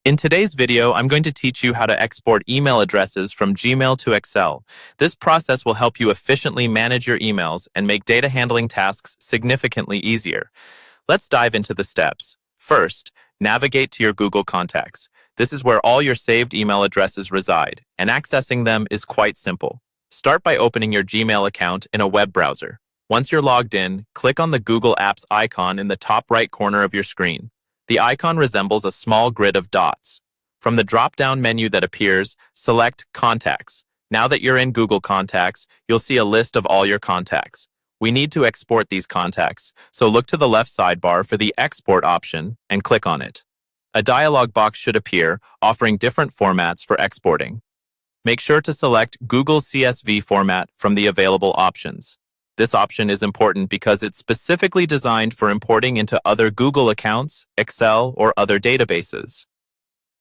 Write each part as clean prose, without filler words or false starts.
In today's video, I'm going to teach you how to export email addresses from Gmail to Excel. This process will help you efficiently manage your emails and make data handling tasks significantly easier. Let's dive into the steps. First, navigate to your Google contacts. This is where all your saved email addresses reside, and accessing them is quite simple. Start by opening your Gmail account in a web browser. Once you're logged in, click on the Google Apps icon in the top right corner of your screen. The icon resembles a small grid of dots. From the drop-down menu that appears, select Contacts. Now that you're in Google Contacts, you'll see a list of all your contacts. We need to export these contacts, so look to the left sidebar for the Export option and click on it. A dialog box should appear, offering different formats for exporting. Make sure to select Google CSV format from the available options. This option is important because it's specifically designed for importing into other Google accounts, Excel, or other databases.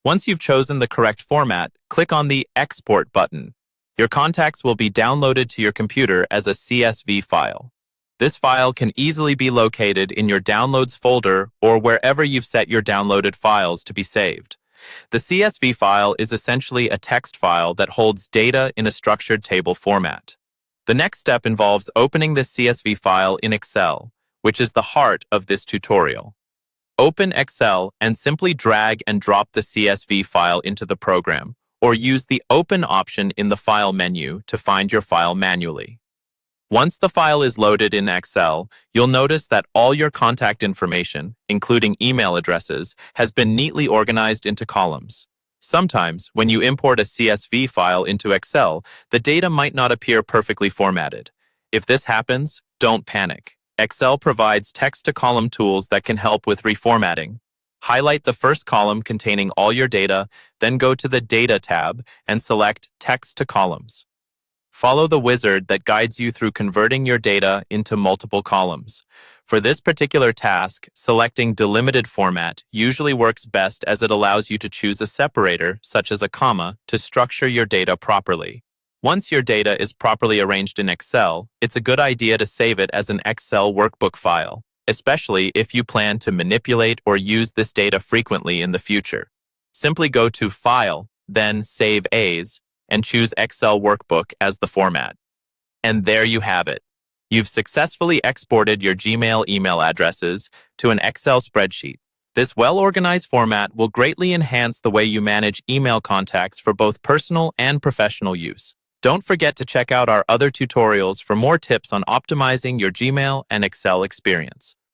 Once you've chosen the correct format, click on the Export button. Your contacts will be downloaded to your computer as a CSV file. This file can easily be located in your Downloads folder or wherever you've set your downloaded files to be saved. The CSV file is essentially a text file that holds data in a structured table format. The next step involves opening this CSV file in Excel, which is the heart of this tutorial. Open Excel and simply drag and drop the CSV file into the program, or use the Open option in the File menu to find your file manually. Once the file is loaded in Excel, you'll notice that all your contact information, including email addresses, has been neatly organized into columns. Sometimes, when you import a CSV file into Excel, the data might not appear perfectly formatted. If this happens, don't panic. Excel provides text-to-column tools that can help with reformatting. Highlight the first column containing all your data, then go to the Data tab and select Text to Columns. Follow the wizard that guides you through converting your data into multiple columns. For this particular task, selecting delimited format usually works best as it allows you to choose a separator, such as a comma, to structure your data properly. Once your data is properly arranged in Excel, it's a good idea to save it as an Excel workbook file, especially if you plan to manipulate or use this data frequently in the future. Simply go to File, then Save As, and choose Excel Workbook as the format. And there you have it. You've successfully exported your Gmail email addresses to an Excel spreadsheet. This well-organized format will greatly enhance the way you manage email contacts for both personal and professional use. Don't forget to check out our other tutorials for more tips on optimizing your Gmail and Excel experience.